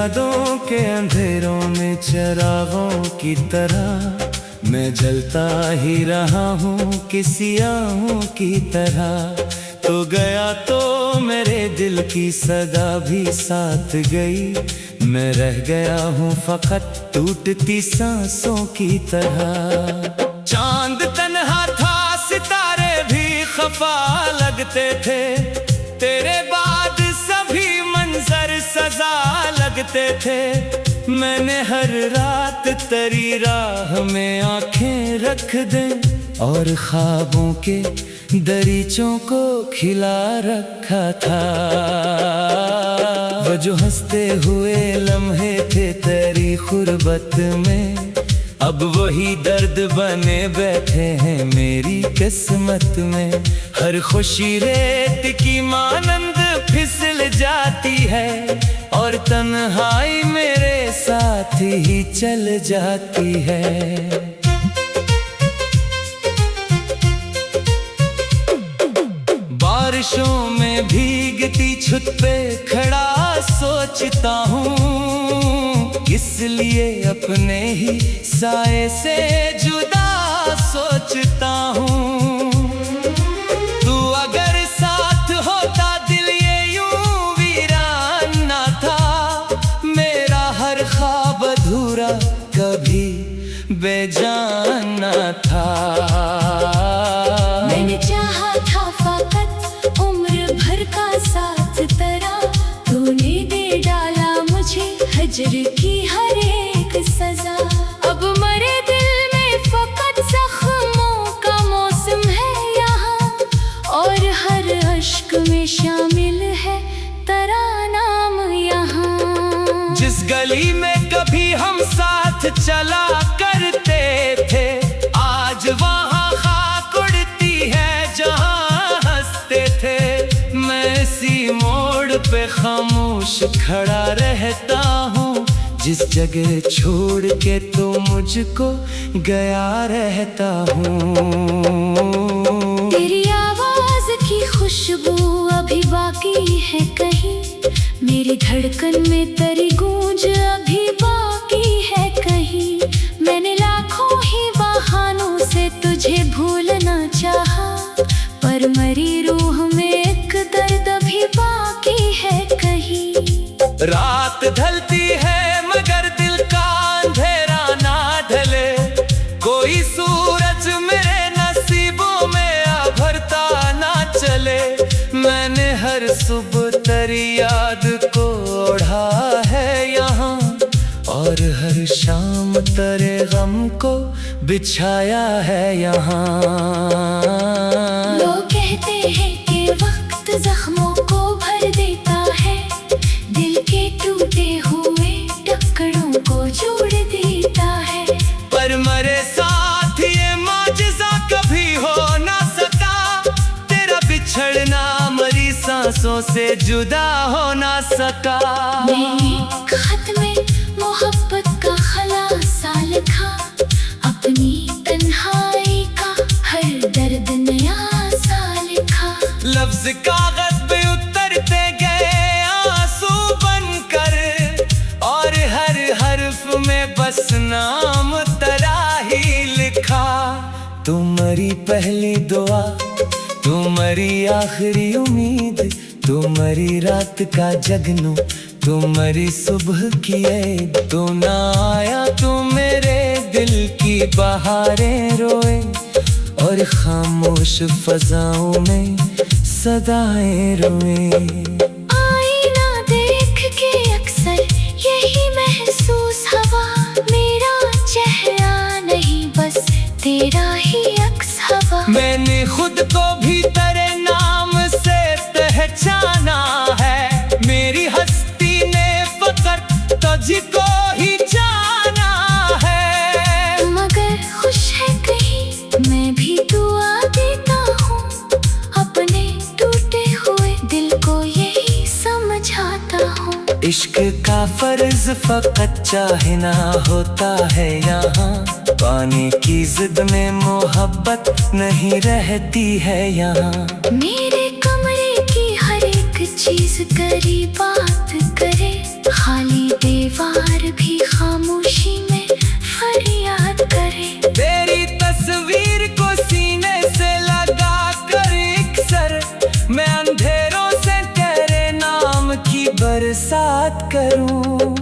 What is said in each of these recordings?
यादों के अंधेरों में चिरागों की तरह मैं जलता ही रहा हूँ किसी आहों की तरह। तो गया तो मेरे दिल की सदा भी साथ गई, मैं रह गया हूँ फकत टूटती सांसों की तरह। चांद तन्हा था सितारे भी खफा लगते थे, तेरे बाद सभी मंजर सजा लगते थे। मैंने हर रात तेरी राह में आंखें रख दे और ख्वाबों के दरीचों को खिला रखा था। वो जो हंसते हुए लम्हे थे तेरी खुर्बत में, अब वही दर्द बने बैठे हैं मेरी किस्मत में। हर खुशी रेत की मानंद फिसल जाती है और तन्हाई मेरे साथ ही चल जाती है। बारिशों में भीगती छत पे खड़ा सोचता हूँ, इसलिए अपने ही साए से जुदा सोचता हूँ। तू अगर साथ होता दिल ये यूं वीरान ना था, मेरा हर ख्वाब अधूरा कभी बेजान ना था। मैंने चाहा था फकत उम्र भर का साथ तेरा, तूने दे डाला मुझे हजर की हर एक सजा। अब मरे दिल में फकत जख्मों का मौसम है यहाँ, और हर अश्क में शामिल है तेरा नाम यहाँ। जिस गली में कभी हम साथ चला करते थे, आज वहाँ खाक उड़ती है जहाँ हंसते थे। मैं इसी मोड़ पे खामोश खड़ा रहता हूँ, जिस जगह छोड़ के तो मुझको गया रहता हूँ। तेरी आवाज की खुशबू अभी बाकी है कहीं, मेरी धड़कन में तेरी गूंज अभी बाकी है कहीं। मैंने लाखों ही बहानों से तुझे भूलना चाहा, पर मरी रूह में एक दर्द अभी बाकी है कहीं। रात ढलती है मगर दिल का अंधेरा ना ढले, कोई सूरज मेरे नसीबों में अभरता ना चले। मैंने हर सुबह तेरी याद को ओढ़ा है यहाँ, और हर शाम तेरे गम को बिछाया है यहाँ। लोग कहते हैं कि वक्त जख्मों को भर देता है, दिल के टूटे हुए टुकड़ों को जोड़ देता है। पर मरे साथ ये माजिज़ा कभी हो ना सका, तेरा बिछड़ना मरी सांसों से जुदा हो ना सका। मैंने खत में मोहब्बत का खलासा लिखा, अपनी तन्हाई का हर दर्द नया सा लिखा। लफ्ज कागज पे उतरते गए आंसू बनकर, और हर हर्फ में बस नाम तेरा ही लिखा। तुम्हारी पहली दुआ, तुम्हारी आखिरी उम्मीद, तुम्हारी रात का जगनू, तुम्हारी सुबह की ऐद। तू ना आया तो मेरे दिल की बहारें रोए, और खामोश फजाओं में सदाएं रोए। आईना देख के अक्सर यही महसूस हवा, मेरा चेहरा नहीं बस तेरा ही अक्स हवा। मैंने खुद को भी तेरे नाम से पहचाना है, मेरी हस्ती ने फकत तुझको ही जाना है। मगर खुश है कहीं मैं भी दुआ देता हूँ, अपने टूटे हुए दिल को यही समझाता हूँ। इश्क का फर्ज फकत चाहना होता है यहाँ, पाने की जिद में मोहब्बत नहीं रहती है यहाँ। मेरे कमरे की हर एक चीज करी बात करे, खाली दीवार भी खामोशी में फरियाद करे। तेरी तस्वीर को सीने से लगा कर इकसर मैं अंधेरों से तेरे नाम की बरसात करूं।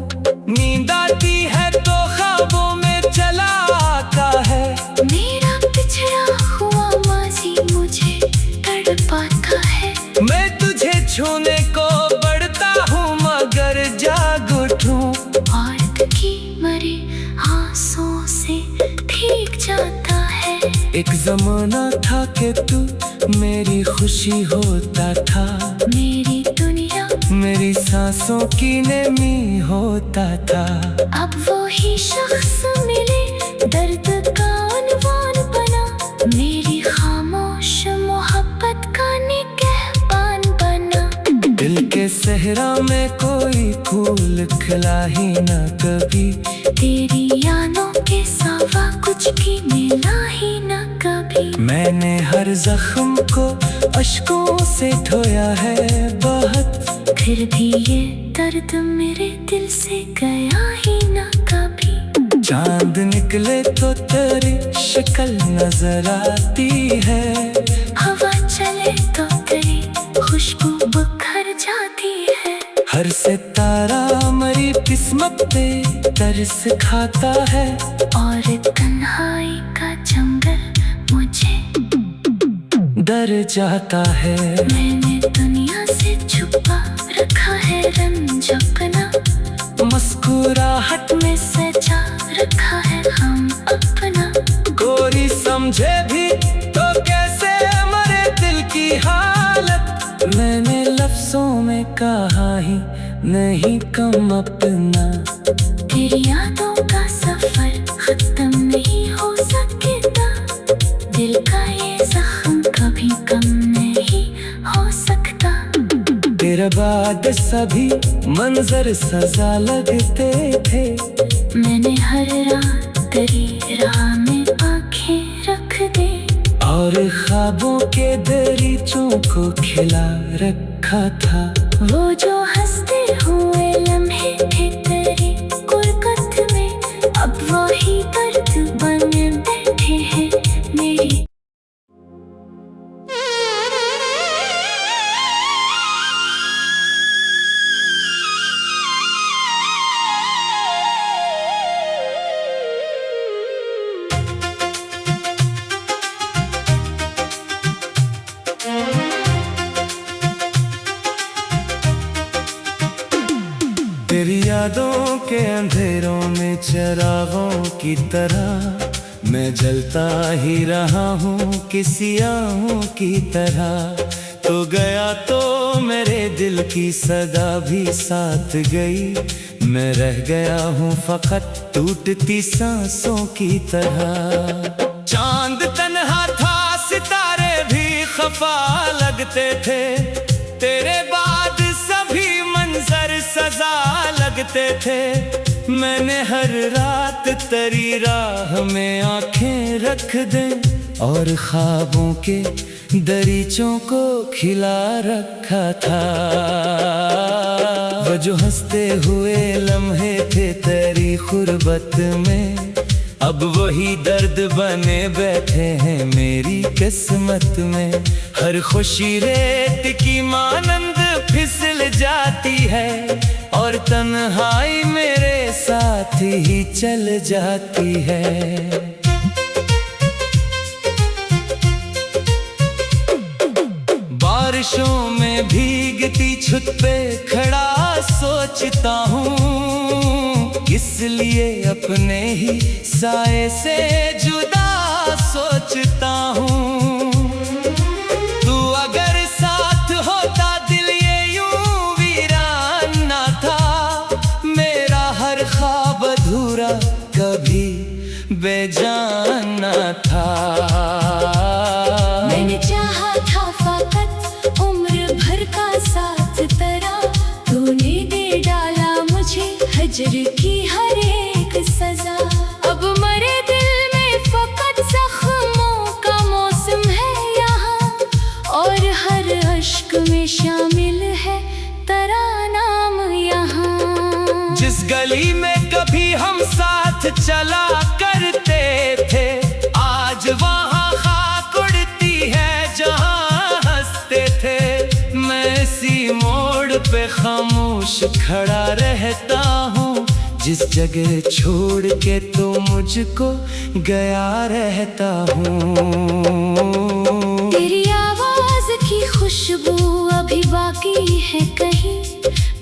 नींद आती है तो ख्वाबों में चला आता है। मेरा पिछड़ा हुआ माजी मुझे तड़पाता है। मैं तुझे छूने को बढ़ता हूँ मगर जाग उठूं। औरत की मरे आंसुओं से भीग जाता है। एक जमाना था कि तू मेरी खुशी होता था। मेरी दुनिया मेरी सांसों की नमी होता था। अब वो ही शख्स मिले दर्द का अनवान बना। मेरी खामोश मोहब्बत का निगहबान बना। दिल के सहरा में कोई फूल खिला ही न कभी। तेरी यादों के सिवा कुछ भी मिला ही न कभी। मैंने हर जख्म को अश्कों से धोया है बहुत। फिर भी ये दर्द मेरे दिल से गया ही न कभी। चांद निकले तो तेरी शक्ल नजर आती है। हवा चले तो तेरी खुशबू बिखर जाती है। हर सितारा मेरी किस्मत पे तरस खाता है। और तन्हाई का जंगल मुझे डर जाता है। मैंने दुनिया से छुपा रखा है रंज अपना। मुस्कुराहट में सजा रखा है हम अपना। कोई समझे भी तो कैसे मरे दिल की हालत। मैंने लफ्जों में कहा ही नहीं कम अपना। तेरी यादों का सफर खत्म नहीं हो सकता। दिल का ये जख्म कभी कम नहीं हो सकता। तेरे बाद सभी मंजर सजा लगते थे। मैंने हर रात तेरी राह में आंखें रख दे। और ख्वाबों के दरीचों को खिला रखा था। वो जो हंसते हुए लम्हे थे तेरी गुरबत में। अब वही दर्द बन बैठे हैं मेरी। तेरी यादों के अंधेरों में चिरागों की तरह मैं जलता ही रहा हूँ किसी आहों की तरह। तो गया तो मेरे दिल की सदा भी साथ गई। मैं रह गया हूँ फकत टूटती सांसों की तरह। चांद तन्हा था सितारे भी खफा लगते थे। तेरे बाद सभी मंजर सजा लगते थे। मैंने हर रात तेरी राह में आंखें रख दे और ख्वाबों के दरीचों को खिला रखा था। वो जो हंसते हुए लम्हे थे तेरी गुरबत में। अब वही दर्द बने बैठे हैं मेरी किस्मत में। हर खुशी रेत की मानंद फिसल जाती है और तन्हाई मेरे साथ ही चल जाती है। बारिशों में भीगती छत पे खड़ा सोचता हूँ किस लिए अपने ही साए से जुदा सोचता हूँ। तू अगर साथ होता दिल ये यूं वीरान ना था। मेरा हर ख्वाब अधूरा कभी बेजान ना था। मैंने चाहा था फकत उम्र भर का साथ तेरा। तूने दे डाला मुझे हजर की हर एक सजा। अब मरे दिल में फकत जख्मों का मौसम है यहाँ। और हर अश्क में शामिल है तेरा नाम यहाँ। गली में कभी हम साथ चला करते थे, आज वहाँ खाक उड़ती है जहाँ हंसते थे। मैं इसी मोड़ पे खामोश खड़ा रहता हूँ, जिस जगह छोड़ के तो मुझको गया रहता हूँ। तेरी आवाज की खुशबू अभी बाकी है कहीं,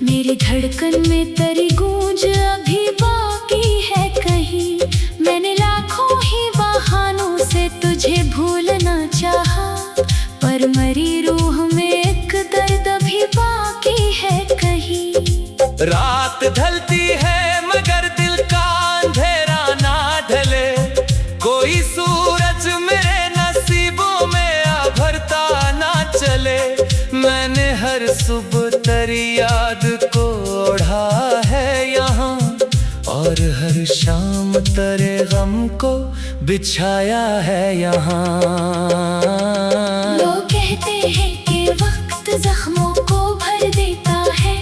मेरी धड़कन में तेरी गूंज अभी बाकी है कहीं। मैंने लाखों ही बहानों से तुझे भूलना चाहा, पर मरी रूह में एक दर्द अभी बाकी है कहीं। रात ढलती है मगर दिल का अंधेरा ना ढले, कोई सूरज मेरे नसीबों में आभरता ना चले। मैंने हर सुबह तेरी याद को ओढ़ा है यहाँ, और हर शाम तेरे गम को बिछाया है यहाँ। लोग कहते हैं कि वक्त जख्मों को भर देता है,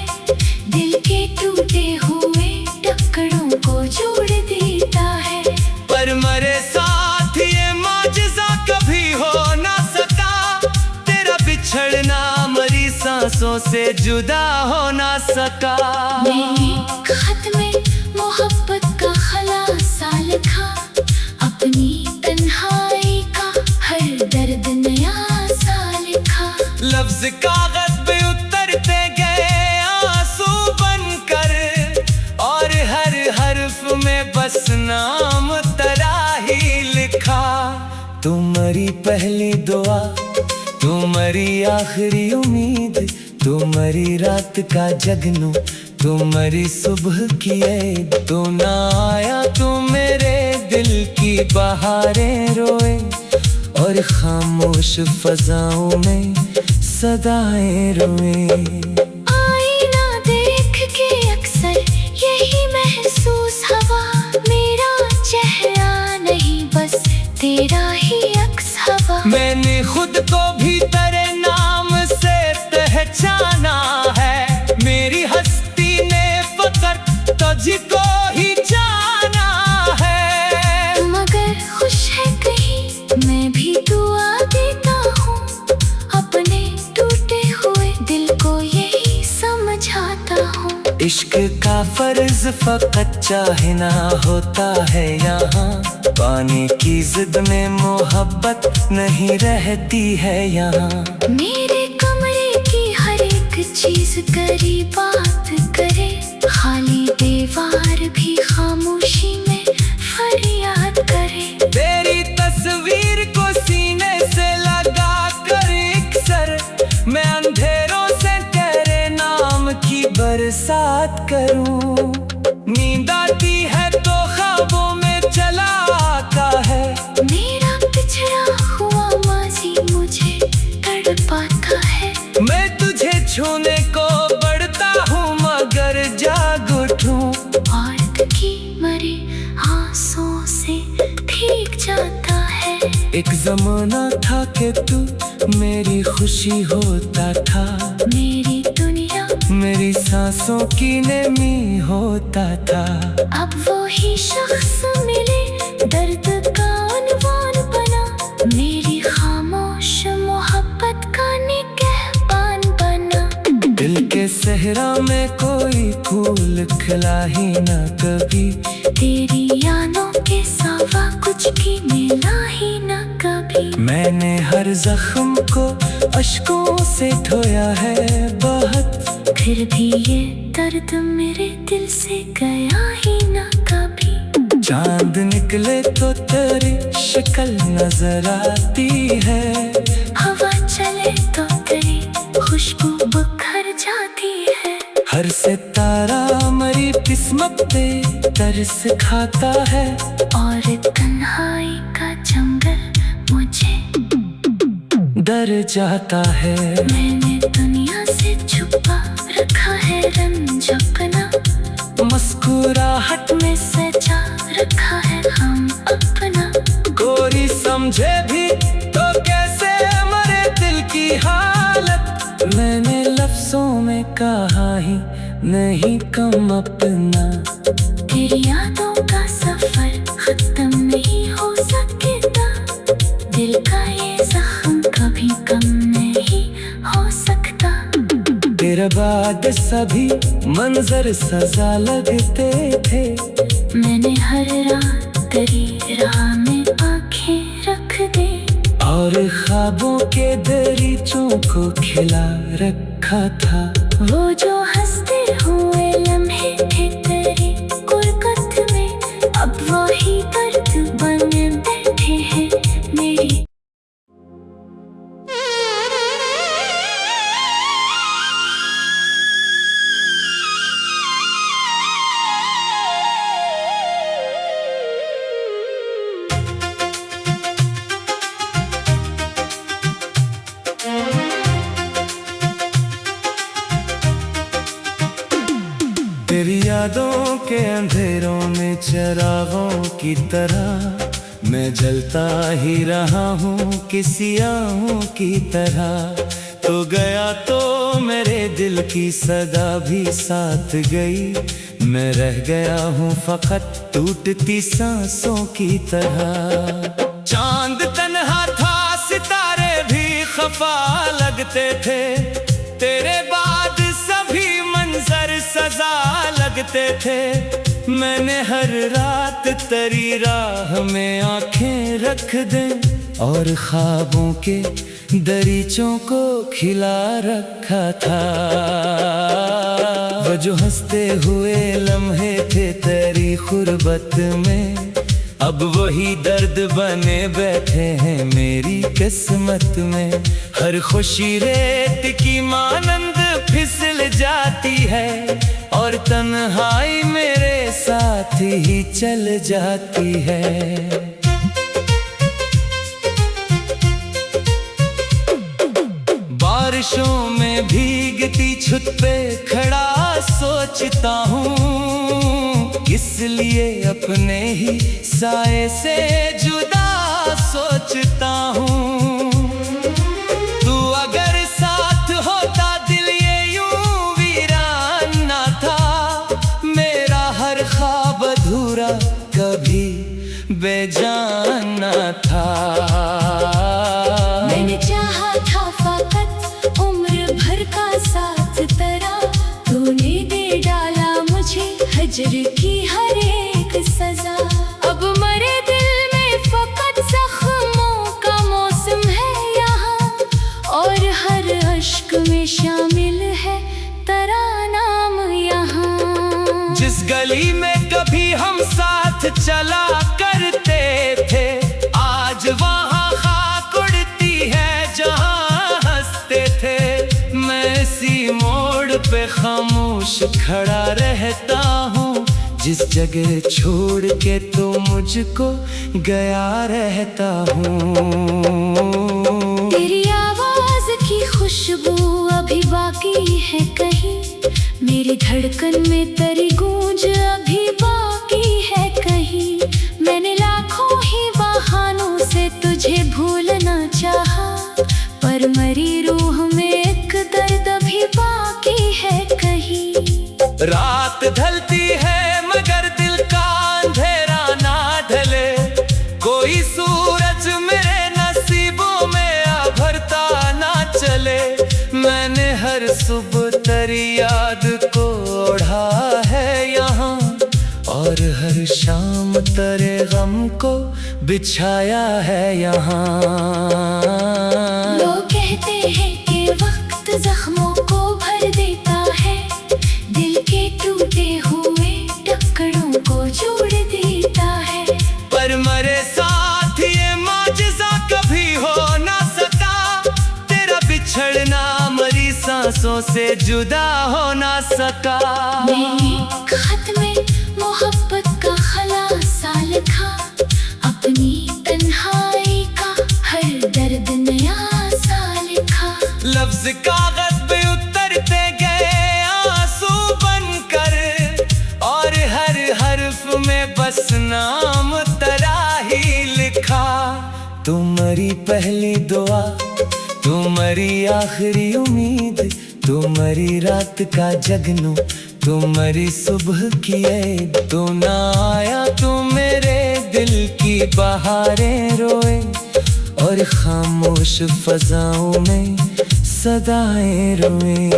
दिल के टूटे हुए टुकड़ों को जोड़ देता है। पर मरे साथ ये माजिज़ा कभी हो ना सका, तेरा बिछड़ना मरी सांसों से जुदा हो ना सका। मैंने खत में मोहब्बत का खलासा लिखा, अपनी तन्हाई का हर दर्द नया सा लिखा। लफ्ज कागज पे उतरते गए आंसू बनकर, और हर हर्फ में बस नाम तेरा ही लिखा। तुम्हारी पहली दुआ, तुम्हारी आखिरी उम्मीद, तुम्हारी रात का जगनू, तुम्हारी सुबह की ऐद। तू ना आया तो मेरे दिल की बहारें रोए, और खामोश फजाओं में सदाएं रोए। आईना देख के अक्सर यही महसूस हवा, मेरा चेहरा नहीं बस तेरा ही अक्स हवा। मैंने खुद को भी तेरे नाम से पहचाना है, मेरी हस्ती ने फकत तुझको ही जाना है। मगर खुश है कहीं मैं भी दुआ देता हूँ, अपने टूटे हुए दिल को यही समझाता हूँ। इश्क का फर्ज फकत चाहना होता है यहाँ, पाने की जिद में मोहब्बत नहीं रहती है यहाँ। मेरे कमरे की हर एक चीज करी बात करे, खाली दीवार भी खामोशी में फरियाद करे। तेरी तस्वीर को सीने से लगा कर एक सर, मैं अंधेरों से तेरे नाम की बरसात करूं। नींद आती है तो ख्वाबों में चला आता है, मेरा पिछड़ा हुआ माजी मुझे तड़पाता है। मैं तुझे छूने को बढ़ता हूँ मगर जाग उठूं। औरत की मरे आंसुओं से भीग जाता है। एक जमाना था कि तू मेरी खुशी होता था, मेरी दुनिया मेरी सांसों की नमी होता था। अब वो ही शख्स मिले, दर्द का अनवान बना, मेरी खामोश मोहब्बत का निगहबान बना। दिल के सहरा में कोई फूल खिला ही न कभी, तेरी यादों के सिवा कुछ की मिला ही न कभी। मैंने हर जख्म को अश्कों से धोया है बहुत, फिर भी ये दर्द मेरे दिल से गया ही न कभी। चांद निकले तो तेरी शक्ल नजर आती है, हवा चले तो तेरी खुशबू बिखर जाती है। हर सितारा मरी किस्मत पे तरस खाता है, और तन्हाई का जंगल मुझे डर जाता है। मैंने दुनिया से छुपा रखा है रंज अपना, मुस्कुराहट में सजा रखा है हम अपना। गोरी समझे भी तो कैसे मरे दिल की हालत, मैंने लफ्जों में कहा ही नहीं कम अपना। तेरी यादों का सफर खत्म नहीं हो सकता, दिल का ये जख्म कभी कम नहीं हो सकता। तेरे बाद सभी मंजर सजा लगते थे, मैंने हर रात तेरी राह में आंखें रख दे, और ख्वाबों के दरीचों को खिला रखा था। वो जो हंसते हुए लम्हे थे तेरी गुरबत में, अब वही दर्द बन बैठे हैं मेरी। तेरी यादों के अंधेरों में चिरागों की तरह मैं जलता ही रहा हूँ किसी आहों की तरह। तो गया तो मेरे दिल की सदा भी साथ गई, मैं रह गया हूँ फकत टूटती सांसों की तरह। चांद तन्हा था, सितारे भी खफा लगते थे, तेरे बाद सभी मंजर सजा लगते थे। मैंने हर रात तेरी राह में आंखें रख दे, और ख्वाबों के दरीचों को खिला रखा था। वो जो हंसते हुए लम्हे थे तेरी गुरबत में, अब वही दर्द बने बैठे हैं मेरी किस्मत में। हर खुशी रेत की मानंद फिसल जाती है, और तन्हाई मेरे साथ ही चल जाती है। बारिशों में भीगती छत पे खड़ा सोचता हूँ, किस लिए अपने ही साए से जुदा सोचता हूँ। तू अगर साथ होता दिल ये यूं वीरान ना था, मेरा हर ख्वाब अधूरा कभी बेजान ना था। मैंने चाहा था फकत उम्र भर का साथ तेरा, तूने दे डाला मुझे हजर की हर एक सजा। अब मरे दिल में फकत जख्मों का मौसम है यहाँ, और हर अश्क में शामिल है तेरा नाम यहाँ। जिस गली में कभी हम साथ चला करते थे, आज वहाँ खाक उड़ती है जहाँ हंसते थे। मैं इसी मोड़ पे खामोश खड़ा रहता हूँ, जिस जगह छोड़ के तो मुझको गया रहता हूँ। तेरी आवाज की खुशबू अभी बाकी है कहीं, मेरी धड़कन में तेरी गूंज अभी बाकी है कहीं। मैंने लाखों ही बहानों से तुझे भूलना चाहा, पर मरी रूह में एक दर्द अभी बाकी है कहीं। रात ढलती है मगर दिल का अंधेरा ना ढले, कोई सूरज मेरे नसीबों में आभरता ना चले। मैंने हर सुबह तेरी याद को ओढ़ा है यहाँ, और हर शाम तेरे गम को बिछाया है यहाँ। लोग कहते हैं कि वक्त जख्मों को भर देता है, दिल के टूटे हुए टुकड़ों को जोड़ देता है। पर मरे साथ ये माजिज़ा कभी हो ना सका, तेरा बिछड़ना मरी सांसों से जुदा हो ना सका। मैंने खत में मोहब्बत का खलासा लिखा, अपनी तन्हाई का हर दर्द नया सा लिखा। लफ्ज कागज पे उतरते गए आंसू बनकर, और हर हर्फ में बस नाम तेरा ही लिखा। तुम्हारी पहली दुआ, तुम्हारी आखिरी उम्मीद, तुम्हारी रात का जगनू, तू मरी सुबह की ऐद, तू ना आया तो मेरे दिल की बहारें रोए, और खामोश फजाओं में सदाएं रोए।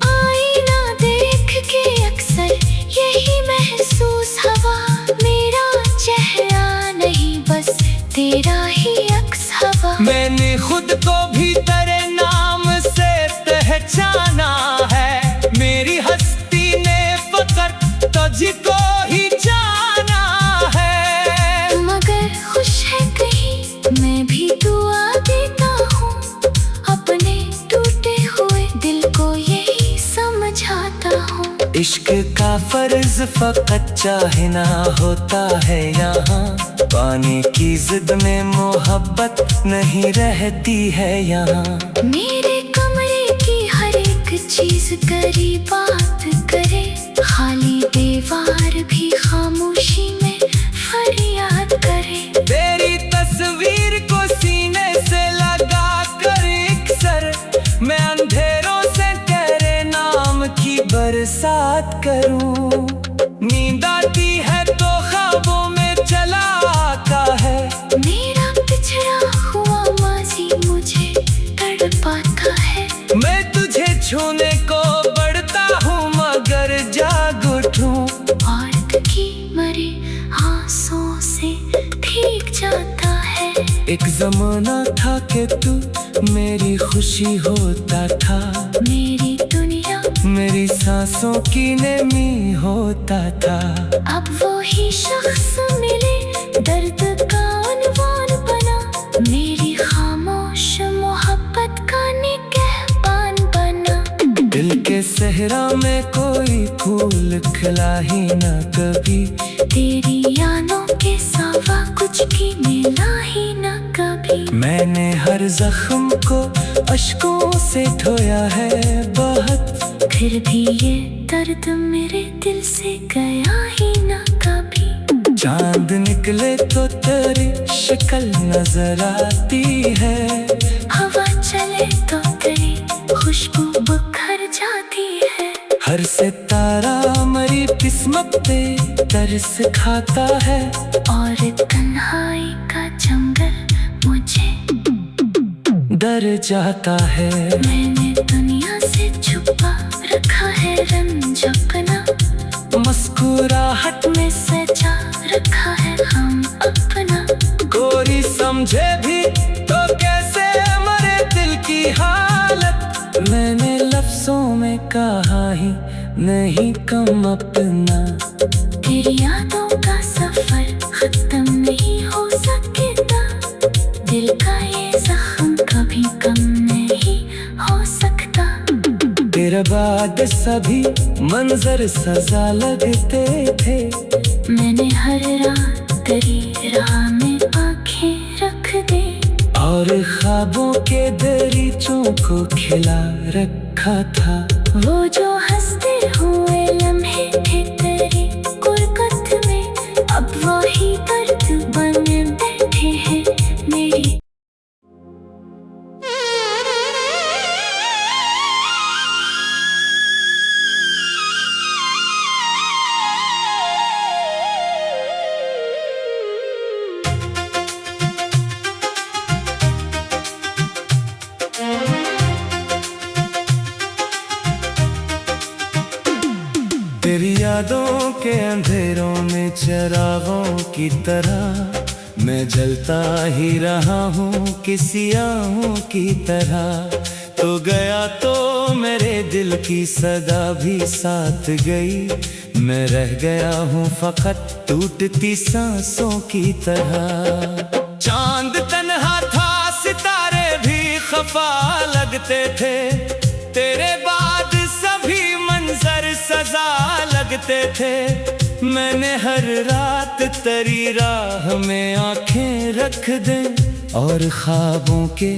आईना देख के अक्सर यही महसूस हवा, मेरा चेहरा नहीं बस तेरा ही अक्स हवा। मैंने खुद को भी तेरे नाम से पहचाना है, मेरी हस्ती ने फकत तुझको ही जाना है। मगर खुश है कहीं मैं भी दुआ देता हूँ, अपने टूटे हुए दिल को यही समझाता हूँ। इश्क का फर्ज फकत चाहना होता है यहाँ, पाने की जिद में मोहब्बत नहीं रहती है यहाँ। मेरे कमरे की हर एक चीज करी बात करे, खाली दीवार भी खामोशी में फरियाद करे। तेरी तस्वीर को सीने से लगा कर इकसर, मैं अंधेरों से तेरे नाम की बरसात करूं। नींद आती है तो ख्वाबों में चला आता है, मेरा पिछड़ा हुआ माजी मुझे तड़पाता है। मैं तुझे छूने को बढ़ता हूँ मगर जाग उठूं, औरत की मरे आंसुओं से भीग जाता है। एक जमाना था कि तू मेरी खुशी होता था, मेरी दुनिया मेरी सांसों की नमी होता था। अब वो ही शख्स मिले, दर्द का उन्वान बना, मेरी खामोश मोहब्बत का निगहबान बना। दिल के सहरा में कोई फूल खिला ही न कभी, तेरी यादों के सिवा कुछ की मिला ही न कभी। मैंने हर जख्म को अश्कों से धोया है बहुत, फिर भी ये दर्द मेरे दिल से गया ही न कभी। चांद निकले तो तेरी शक्ल नजर आती है, हवा चले तो तेरी खुशबू बिखर जाती है। हर सितारा मरी किस्मत पे तरस खाता है, और तन्हाई का जंगल मुझे डर जाता है। मैंने दुनिया से छुपा रखा है रंज अपना, मुस्कुराहट में सजा रखा है हम अपना। गोरी समझे भी तो कैसे मरे दिल की हालत, मैंने लफ्जों में कहा ही नहीं कम अपना। तेरी यादों का सफर खत्म नहीं हो सकता, दिल का ये जख्म कभी कम नहीं हो सकता। तेरे बाद सभी मंजर सजा लगते थे, मैंने हर रात तेरी राह में आंखें रख दे, और ख्वाबों के दरीचों को खिला रखा था। वो जो हंसते हुए लम्हे थे तेरी गुरबत में, अब वही दर्द बन बैठे हैं मेरी। तेरी यादों के अंधेरों में चिरागों की तरह मैं जलता ही रहा हूँ किसी आहों की तरह। तो गया तो मेरे दिल की सदा भी साथ गई, मैं रह गया हूँ फकत टूटती सांसों की तरह। चांद तन्हा था, सितारे भी खफा लगते थे, तेरे बाद सभी मंजर सजा लगते थे। मैंने हर रात तेरी राह में आंखें रख दे, और ख्वाबों के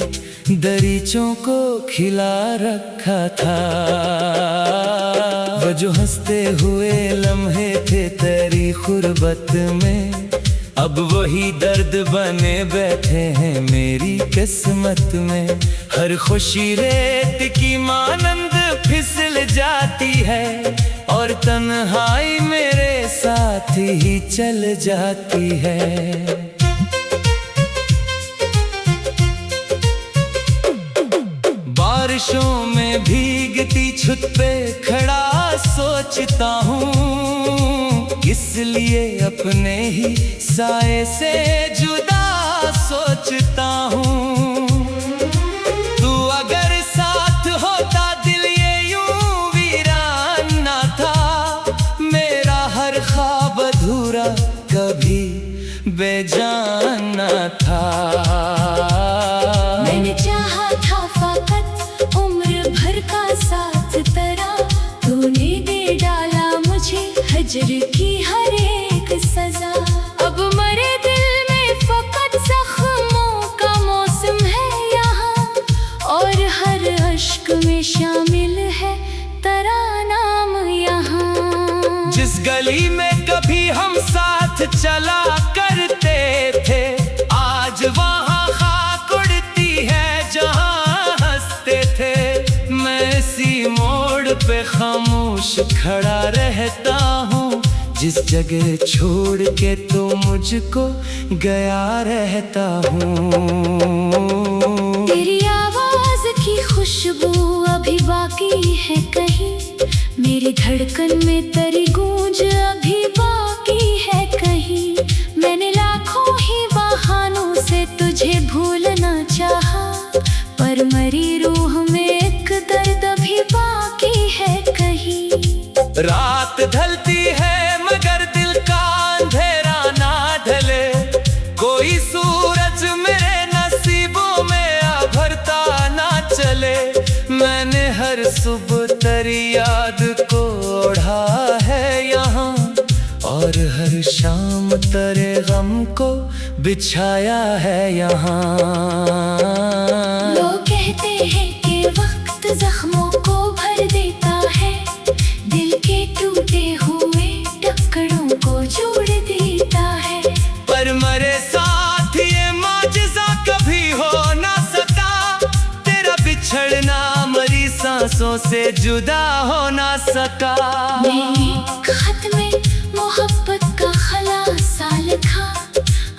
दरीचों को खिला रखा था। वो जो हंसते हुए लम्हे थे तेरी गुरबत में, अब वही दर्द बने बैठे हैं मेरी किस्मत में। हर खुशी रेत की मानंद फिसल जाती है, और और तन्हाई मेरे साथ ही चल जाती है। बारिशों में भीगती छत पे खड़ा सोचता हूँ, इसलिए अपने ही साए से जुदा सोचता हूँ। तू अगर साथ होता दिल ये यूं वीरान ना था, मेरा हर ख्वाब अधूरा कभी बेजान ना था। मैंने चाहा था फकत उम्र भर का साथ तेरा, तूने दे डाला मुझे हजर की हर एक सजा। अब मरे दिल में फकत जख्मों का मौसम है यहाँ, और हर अश्क में शामिल है तेरा नाम यहाँ। जिस गली में कभी हम साथ चला करते थे, आज वहाँ खाक उड़ती है जहाँ हंसते थे। मैं इसी मोड़ पे खामोश खड़ा रहता हूँ, जिस जगह छोड़ के तो मुझको गया रहता हूँ। तेरी आवाज की खुशबू अभी बाकी है कहीं, मेरी धड़कन में तेरी गूंज अभी बाकी है कहीं। मैंने लाखों ही बहानों से तुझे भूलना चाहा, पर मरी रूह में एक दर्द अभी बाकी है कहीं। रात ढलती है मगर दिल का अंधेरा ना ढले, कोई सूरज मेरे नसीबों में अभरता ना चले। मैंने हर सुबह तेरी याद को ओढ़ा है यहाँ, और हर शाम तेरे गम को बिछाया है यहाँ। लोग कहते हैं कि वक्त जख्मों को भर देता है, दिल के टूटे हुए टुकड़ों को जोड़ देता है। पर मरे साथ ये माजिज़ा कभी हो ना सका, तेरा बिछड़ना मरी सांसों से जुदा हो ना सका। मैंने खत में मोहब्बत का खलासा लिखा,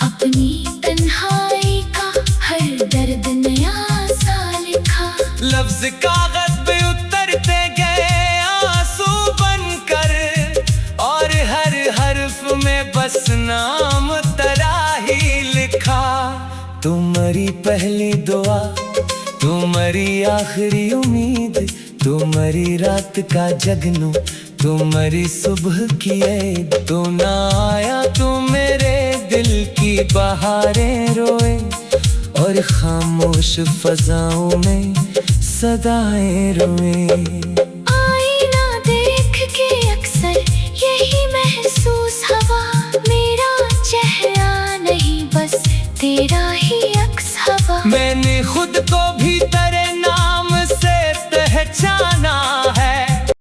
अपनी तन्हाई का हर दर्द नया सा लिखा। लफ्ज कागज पे उतरते गए आंसू बनकर, और हर हर्फ में बस नाम तेरा ही लिखा। तुम्हारी पहली दुआ, तुम्हारी आखिरी उम्मीद, तुम्हारी रात का जगनू, तुम्हारी सुबह की ईद। तू ना आया तो मेरे दिल की बहारें रोए, और खामोश फजाओं में सदाएं रोए। आईना देख के अक्सर यही महसूस हवा,